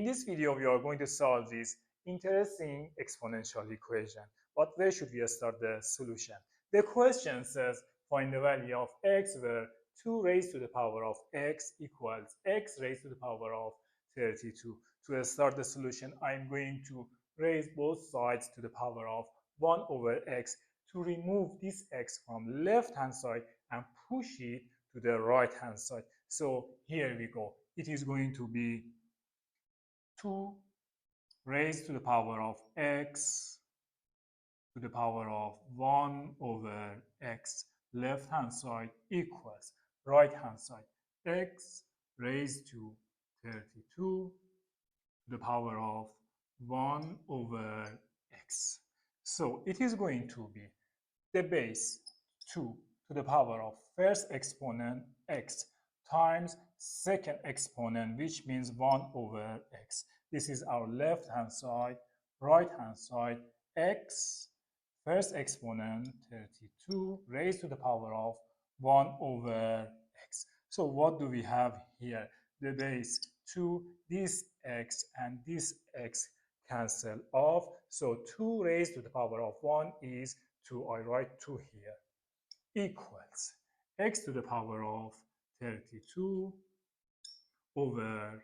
In this video, we are going to solve this interesting exponential equation. But where should we start the solution? The question says find the value of x where 2 raised to the power of x equals x raised to the power of 32. To start the solution, I'm going to raise both sides to the power of 1 over x to remove this x from left hand side and push it to the right hand side. So here we go. It is going to be 2 raised to the power of x to the power of 1 over x left hand side equals right hand side x raised to 32 to the power of 1 over x. So it is going to be the base 2 to the power of first exponent x times second exponent, which means 1 over x. This is our left hand side, right hand side, x, first exponent 32 raised to the power of 1 over x. So what do we have here? The base 2, this x and this x cancel off. So 2 raised to the power of 1 is 2. I write 2 here, equals x to the power of 32 over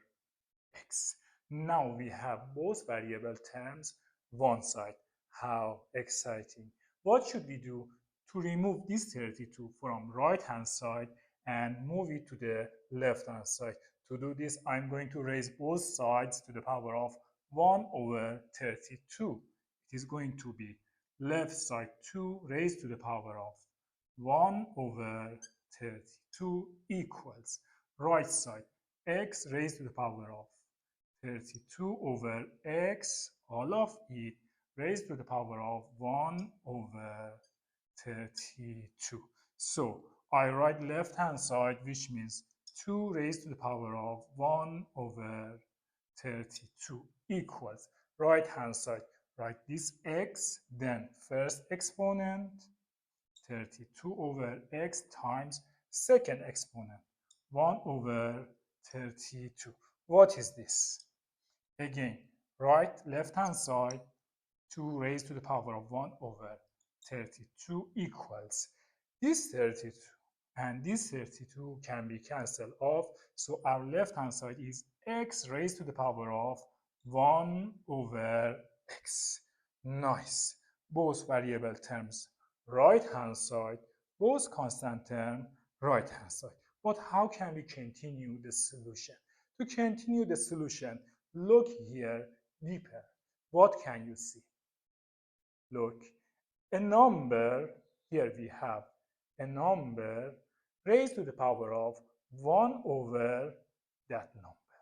x. Now we have both variable terms one side. How exciting. What should we do to remove this 32 from right hand side and move it to the left hand side? To do this, I'm going to raise both sides to the power of 1 over 32. It is going to be left side 2 raised to the power of 1 over 32 equals right side x raised to the power of 32 over x, all of it raised to the power of 1 over 32. So I write left hand side, which means 2 raised to the power of 1 over 32 equals right hand side. Write this x, then first exponent 32 over x times second exponent 1 over 32. What is this? Again, right left hand side 2 raised to the power of 1 over 32 equals this 32 and this 32 can be cancelled off. So our left hand side is x raised to the power of 1 over x. Nice. Both variable terms right hand side, both constant term right hand side. But how can we continue the solution? To continue the solution, look here deeper. What can you see? Look, a number, here we have a number raised to the power of 1 over that number.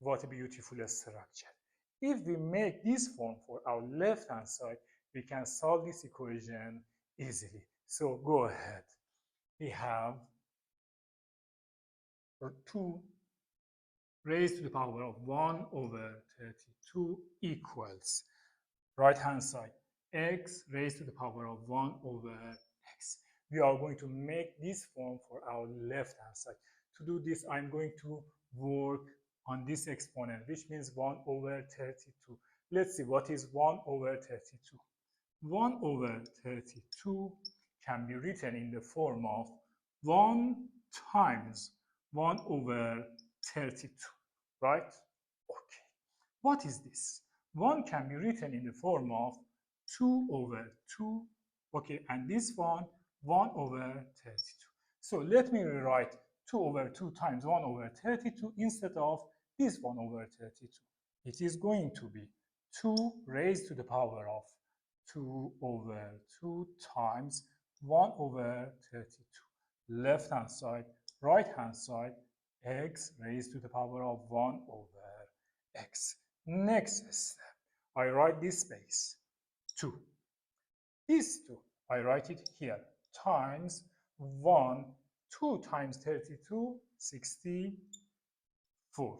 What a beautiful structure. If we make this form for our left hand side, we can solve this equation easily. So go ahead. We have 2 raised to the power of 1 over 32 equals right hand side x raised to the power of 1 over x. We are going to make this form for our left hand side. To do this, I'm going to work on this exponent, which means 1 over 32. Let's see what is 1 over 32. 1 over 32 can be written in the form of 1 times 1 over 32, right? Okay. What is this? 1 can be written in the form of 2 over 2, okay, and this one 1 over 32. So let me rewrite 2 over 2 times 1 over 32 instead of this 1 over 32. It is going to be 2 raised to the power of 2 over 2 times 1 over 32. Left hand side, right hand side, x raised to the power of 1 over x. Next step, I write this space 2. This 2, I write it here, times 1, 2 times 32, 64.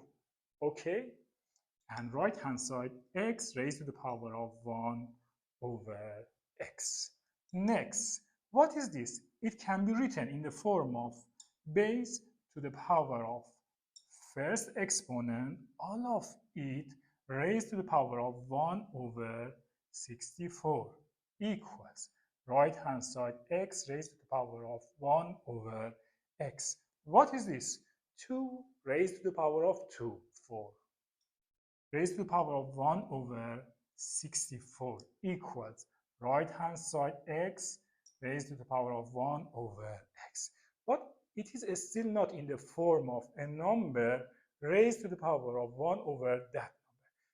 Okay? And right hand side, x raised to the power of 1 over x. Next, what is this? It can be written in the form of base to the power of first exponent all of it raised to the power of 1 over 64 equals right hand side x raised to the power of 1 over x. What is this? 2 raised to the power of 2, 4, raised to the power of 1 over 64 equals right hand side x raised to the power of 1 over x. But it is still not in the form of a number raised to the power of 1 over that number.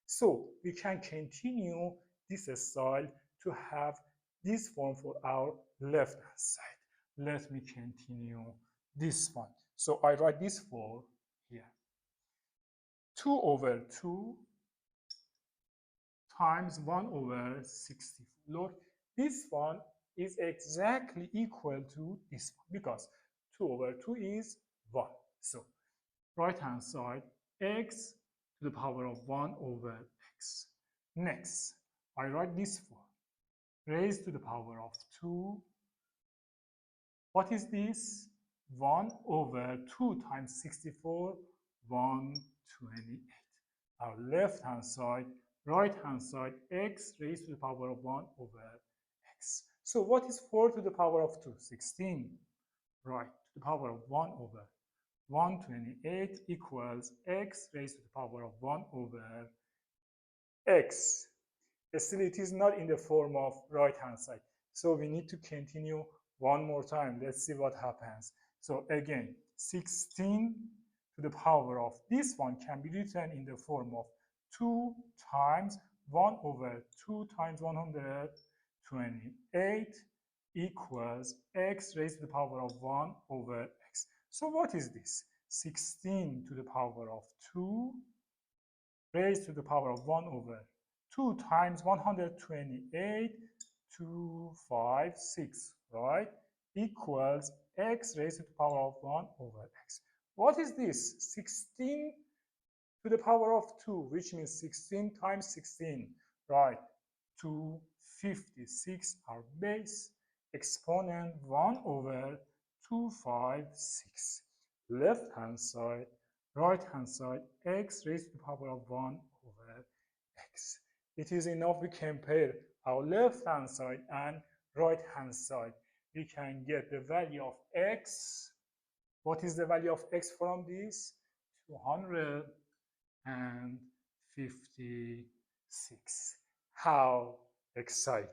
So we can continue this style to have this form for our left hand side. Let me continue this one. So I write this 4 here. 2 over 2 times 1 over 64. Look, this one is exactly equal to this one because 2 over 2 is 1. So right hand side x to the power of 1 over x. Next, I write this 4 raised to the power of 2. What is this? 1 over 2 times 64, 128. Our left hand side, right hand side, x raised to the power of 1 over x. So what is 4 to the power of 2? 16. Right, to the power of 1 over 128 equals x raised to the power of 1 over x. Still, it is not in the form of right hand side. So we need to continue one more time. Let's see what happens. So again, 16 to the power of this one can be written in the form of 2 times 1 over 2 times 128 equals x raised to the power of 1 over x. So what is this? 16 to the power of 2 raised to the power of 1 over 2 times 128, 256, right? Equals x raised to the power of 1 over x. What is this? 16 to the power of 2, which means 16 times 16, right? 256, our base. Exponent 1 over 256. Left hand side, right hand side, x raised to the power of 1 over x. It is enough we compare our left hand side and right hand side. We can get the value of x. What is the value of x from this? 256. How exciting!